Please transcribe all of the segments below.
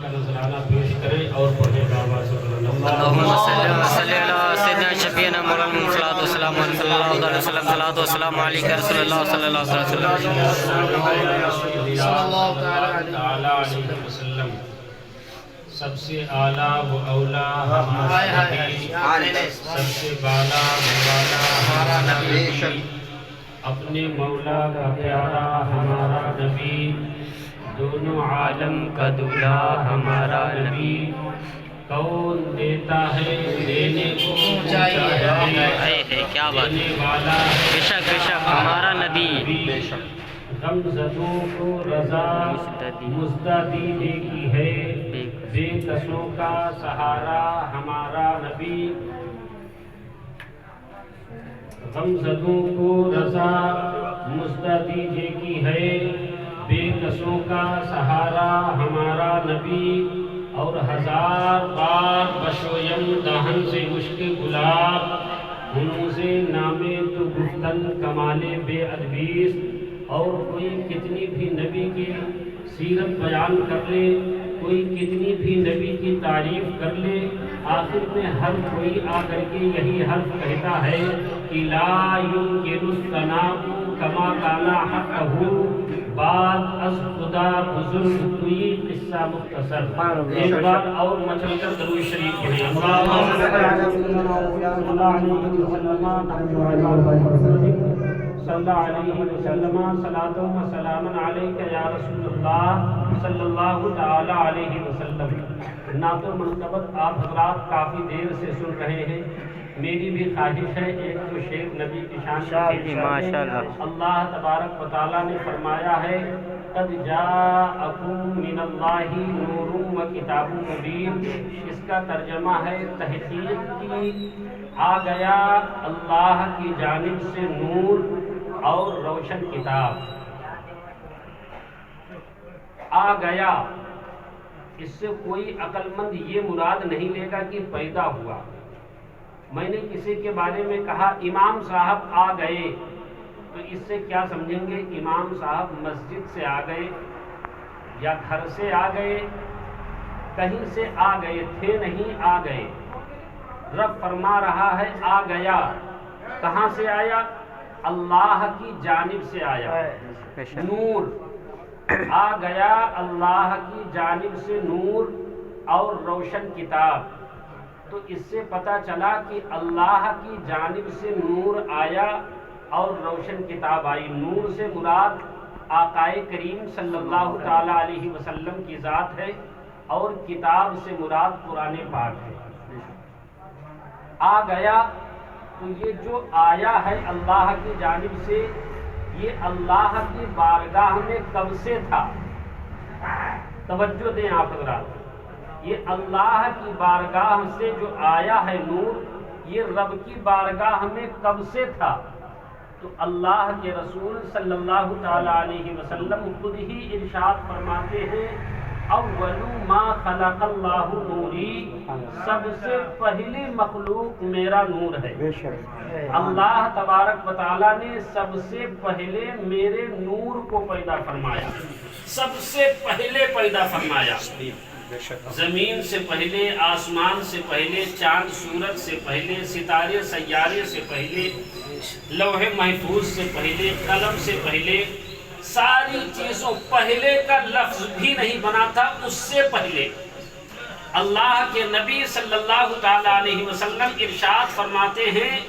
کا نذرانہ پیش کریں اور پڑھیں آواز اللہم صلی علی سیدنا شفیعنا مولانا محمد صلی اللہ علیہ وسلم صلوات و سلام علیک رسول اللہ صلی اللہ علیہ وسلم۔ سب سے اعلیٰ و اولا ہمارا نبی، سب سے بالا و بالا ہمارا نبی، اپنے مولا کا پیارا ہمارا نبی، دونوں عالم کا دولہا ہمارا نبی، کون دیتا ہے دینے کو چاہیے، کیا بات دینے والا بے شک ہمارا نبی، غمزدوں کو رضا مزدہ دینے کی ہے، بے کسوں کا سہارا ہمارا نبی، غمزدوں کو رضا مزدہ دینے کی ہے، بے کسوں کا سہارا ہمارا نبی، اور ہزار بار بشویم دہن سے مشک گلاب، ہنوز نامے تو گفتن کمال بے ادبیس، اور کوئی کتنی بھی نبی کی سیرت بیان کر لے، کوئی کتنی بھی نبی کی تعریف کر لے، آخر میں ہر کوئی آ کر کے یہی حرف کہتا ہے کہ لا يمکن الثناء کما کان حقہ، بعد از خدا بزرگ کوئی قصہ مختصر۔ ایک بار اور مچل کر درود شریف پڑھیں۔ صلی اللہ علیہ وسلم صلاۃ و سلام علیک یا رسول اللہ صلی اللہ تعالی علیہ وسلم۔ نعت و منقبت آپ حضرات کافی دیر سے سن رہے ہیں، میری بھی خواہش ہے ایک تو شعر نبی کی شان ماشاءاللہ۔ اللہ تبارک و تعالیٰ نے فرمایا ہے قد جاءکم من اللہ نور و کتاب مبین، اس کا ترجمہ ہے تحقیق کی آ گیا اللہ کی جانب سے نور اور روشن کتاب، آ گیا، اس سے کوئی عقل مند یہ مراد نہیں لے گا کہ پیدا ہوا۔ میں نے کسی کے بارے میں کہا امام صاحب آ گئے، تو اس سے کیا سمجھیں گے؟ امام صاحب مسجد سے آ گئے یا گھر سے آ گئے، کہیں سے آ گئے تھے نہیں، آ گئے۔ رب فرما رہا ہے آ گیا، کہاں سے آیا؟ اللہ کی جانب سے آیا، نور آ گیا، اللہ کی جانب سے نور اور روشن کتاب۔ تو اس سے پتہ چلا کہ اللہ کی جانب سے نور آیا اور روشن کتاب آئی۔ نور سے مراد آقا کریم صلی اللہ تعالی علیہ وسلم کی ذات ہے، اور کتاب سے مراد قرآن پاک ہے۔ آ گیا، تو یہ جو آیا ہے اللہ کی جانب سے، یہ اللہ کی بارگاہ میں کب سے تھا؟ توجہ دیں آپ حضرات، یہ اللہ کی بارگاہ سے جو آیا ہے نور، یہ رب کی بارگاہ میں کب سے تھا؟ تو اللہ کے رسول صلی اللہ تعالی علیہ وسلم خود ہی ارشاد فرماتے ہیں اول ما خلق اللہ نوری، سب سے پہلی مخلوق میرا نور ہے۔ اللہ تبارک و تعالیٰ نے سب سے پہلے میرے نور کو پیدا فرمایا، سب سے پہلے پیدا فرمایا، زمین سے پہلے، آسمان سے پہلے، چاند سورج سے پہلے، ستارے سیارے سے پہلے، لوح محفوظ سے پہلے، قلم سے پہلے، ساری چیزوں پہلے کا لفظ بھی نہیں بنا تھا، اس سے پہلے اللہ کے نبی صلی اللہ تعالی علیہ وسلم ارشاد فرماتے ہیں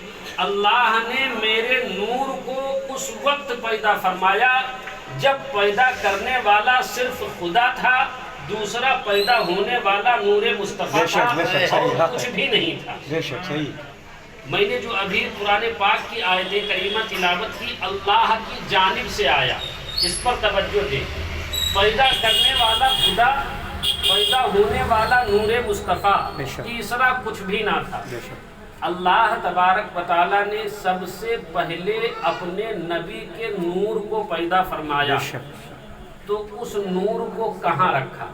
اللہ نے میرے نور کو اس وقت پیدا فرمایا جب پیدا کرنے والا صرف خدا تھا، دوسرا پیدا ہونے والا نور مصطفیٰ تھا، اور کچھ بھی نہیں تھا۔ میں نے جو ابھی قرآن پاک کی آیت کریمہ تلاوت کی، اللہ کی جانب سے آیا، اس پر توجہ دیں۔ پیدا کرنے والا خدا، پیدا ہونے والا نور مصطفیٰ، تیسرا کچھ بھی نہ تھا۔ اللہ تبارک و تعالیٰ نے سب سے پہلے اپنے نبی کے نور کو پیدا فرمایا، تو اس نور کو کہاں رکھا؟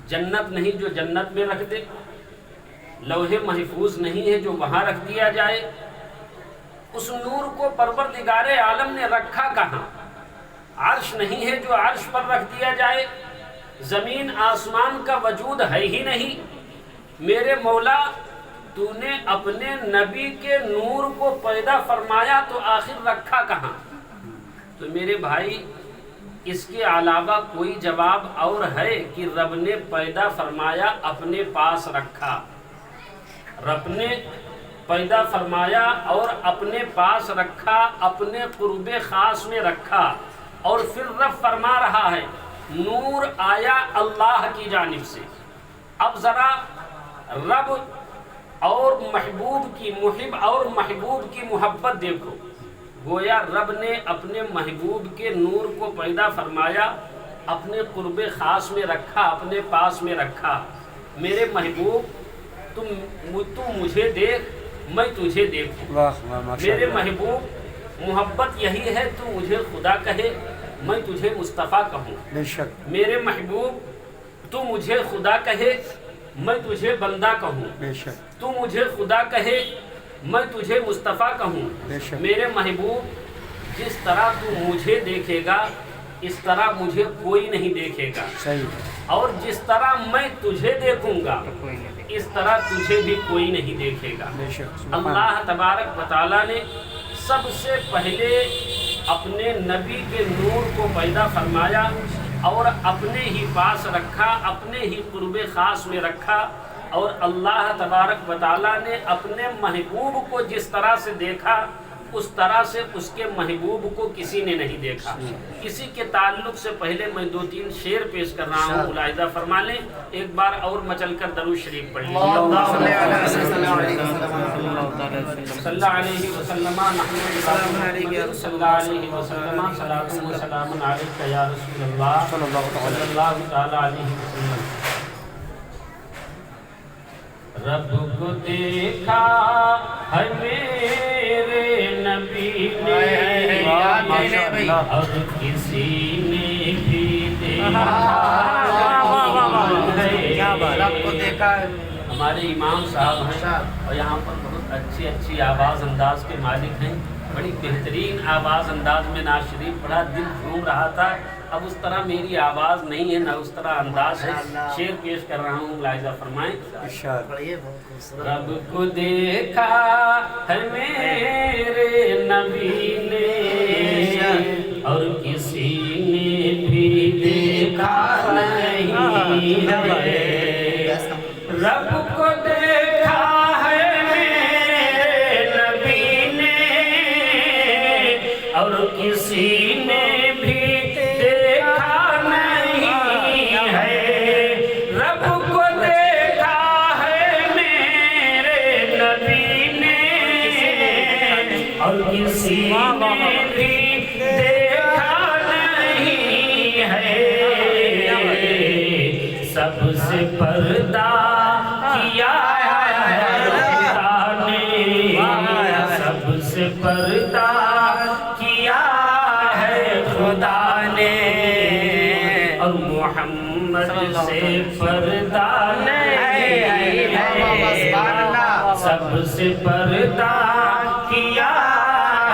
جنت نہیں جو جنت میں رکھ دے، لوح محفوظ نہیں ہے جو وہاں رکھ دیا جائے، اس نور کو پروردگار عالم نے رکھا کہاں؟ عرش نہیں ہے جو عرش پر رکھ دیا جائے، زمین آسمان کا وجود ہے ہی نہیں، میرے مولا تو نے اپنے نبی کے نور کو پیدا فرمایا تو آخر رکھا کہاں؟ تو میرے بھائی اس کے علاوہ کوئی جواب اور ہے کہ رب نے پیدا فرمایا اپنے پاس رکھا، رب نے پیدا فرمایا اور اپنے پاس رکھا، اپنے قرب خاص میں رکھا، اور پھر رب فرما رہا ہے نور آیا اللہ کی جانب سے۔ اب ذرا رب اور محبوب کی محب اور محبوب کی محبت دیکھو، گویا رب نے اپنے محبوب کے نور کو پیدا فرمایا، اپنے قرب خاص میں رکھا، اپنے پاس میں رکھا۔ میرے محبوب تو مجھے دیکھ، میں تجھے دیکھوں۔ میرے محبوب محبت یہی ہے تو مجھے خدا کہے، میں تجھے مصطفیٰ کہوں۔ میرے محبوب تو مجھے خدا کہے، میں تجھے بندہ کہوں۔ تو مجھے خدا کہے، میں تجھے مصطفیٰ کہوں۔ میرے محبوب جس طرح تو مجھے دیکھے گا اس طرح مجھے کوئی نہیں دیکھے گا، اور جس طرح میں تجھے دیکھوں گا اس طرح تجھے بھی کوئی نہیں دیکھے گا۔ اللہ تبارک و تعالیٰ نے سب سے پہلے اپنے نبی کے نور کو پیدا فرمایا اور اپنے ہی پاس رکھا، اپنے ہی قرب خاص میں رکھا، اور اللہ تبارک و تعالیٰ نے اپنے محبوب کو جس طرح سے دیکھا اس طرح سے اس کے محبوب کو کسی نے نہیں دیکھا۔ اسی کے تعلق سے پہلے میں 2-3 شعر پیش کر رہا ہوں، ملاحظہ فرما لیں، ایک بار اور مچل کر درود شریف پڑھ لیں۔ صلی اللہ علیہ وسلم صلی اللہ علیہ وسلم صلاۃ و سلام علیک یا رسول اللہ صلی اللہ تعالی علیہ وسلم۔ رب کو دیکھا ہے میرے نبی نے اور کسی نے بھی دیکھا ہے۔ ہمارے امام صاحب ہیں اور یہاں پر بہت اچھی آواز انداز کے مالک ہیں، بڑی بہترین آواز انداز میں نعت شریف پڑھا، دل جھوم رہا تھا۔ اب اس طرح میری آواز نہیں ہے نہ اس طرح انداز ہے، شعر پیش کر رہا ہوں، ملاحظہ فرمائیں۔ رب کو دیکھا ہے میرے نبی نے اور کسی نے بھی دیکھا نہیں ہے۔ رب کو دیکھا ہے میرے نبی نے اور کسی نے بھی دیکھا نہیں ہے۔ رب کو دیکھا ہے میرے نبی نے اور کسی نے بھی دیکھا نہیں ہے۔ سب سے پردہ کیا ہے خدا نے، سب سے پردہ کیا ہے خدا نے، اور محمد سے پردہ نہیں ہے۔ سب سے پردہ کیا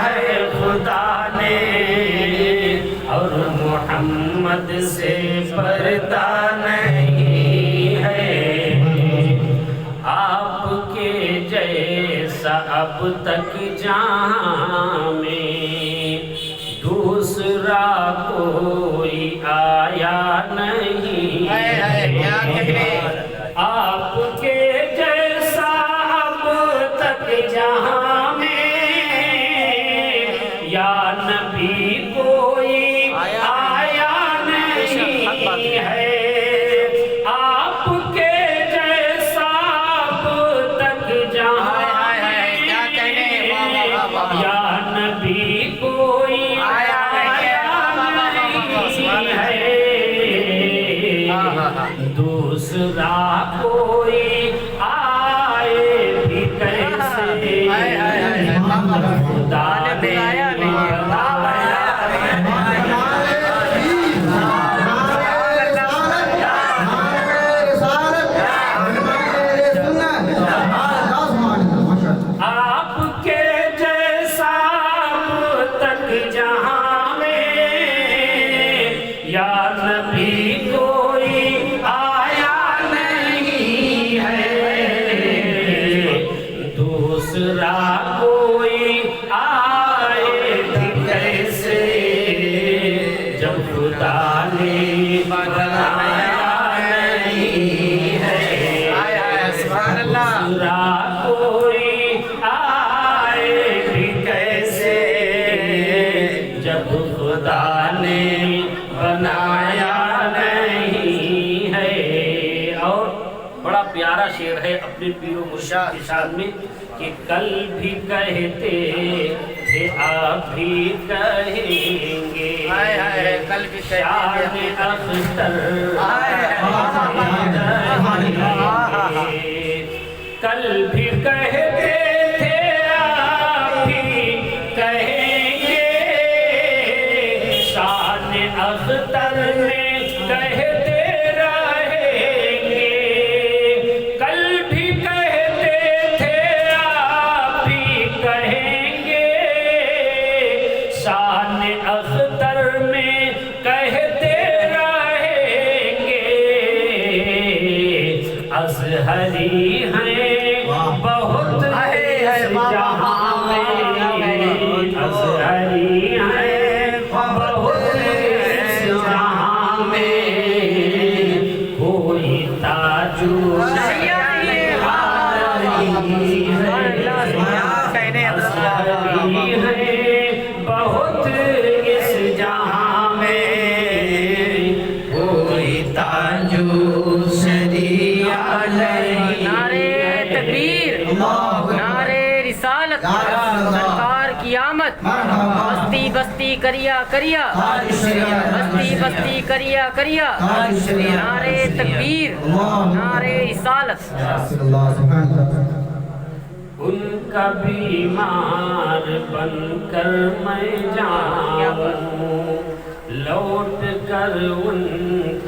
ہے خدا نے اور محمد سے پردہ نہیں ہے۔ آپ کے جیسا اب تک جہاں میں دوسرا کوئی آیا نہیں ہے۔ آپ کے جیسا اب تک جہاں میں یا نبی کوئی آیا نہیں ہے۔ آپ کے جیسا اب تک جہاں میں یا نبی کوئی آیا نہیں ہے۔ دوسرا کوئی آئے بھی کیسے خدا نے آپ کے جیسا اب تک جہاں میں یا نبی کوئی بڑا پیارا شعر ہے اپنے پیر و مرشد کی شان میں کہ کل بھی کہتے تھے آپ بھی کہیں گے کل بھی شان اختر کل بھی کہتے تھے آپ بھی کہیں گے شان اختر میں کہتے رہیں گے کل بھی کہتے تھے آپ بھی کہیں گے شان اختر میں کہتے رہیں گے ازہری ہیں بہت اس جہاں میں ازہری ہیں بہت اس جہاں میں کوئی تاجو بہت اس جہاں میں کوئی تاجو شریعہ نہیں نعرے تکبیر نعرے رسالت سرکار کی آمد بستی بستی کریا کریا بستی بستی کریا کریا نعرے تکبیر نعرے رسالت ان کا بیمار بن کر میں جاؤں لوٹ کر ان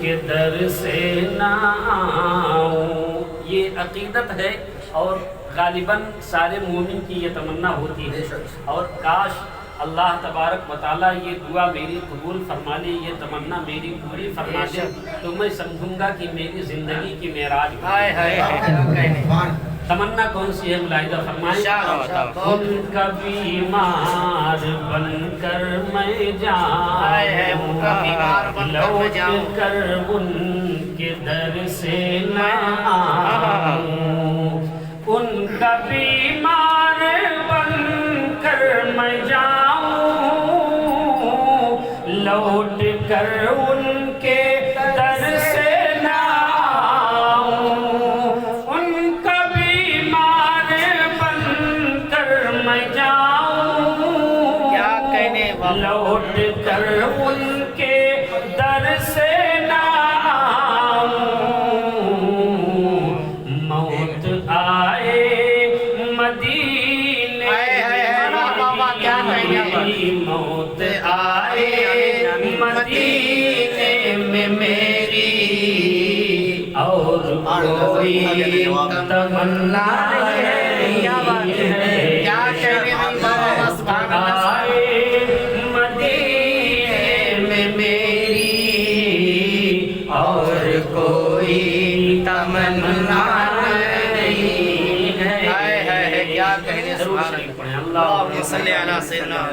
کے در سے نہ آؤں یہ عقیدت ہے اور غالباً سارے مومن کی یہ تمنا ہوتی ہے اور کاش اللہ تبارک و تعالیٰ یہ دعا میری قبول فرما لے یہ تمنا میری پوری فرما دے تو میں سمجھوں گا کہ میری زندگی کی معراج تمنا کون سی ہے ملاحظہ فرمائیں ان کا بیمار بن کر میں جاؤں لوٹ کر ان کے در سے نہ آؤں ان کا بیمار بن کر میں جاؤں لوٹ کر ان کے در سے نہ آؤں ان کا بیمار بن کر میں جاؤں کیا کہنے لوٹ کر ان کے در سے نہ آؤں موت آئے مدینے موت آئے مدینے میں میری اور کوئی تمنا نہیں ہے آئے مدینے میں میری اور کوئی تمنا نہیں ہے کیا کہنے ضرور شریف پڑھیں اللہ صلی علی سیدنا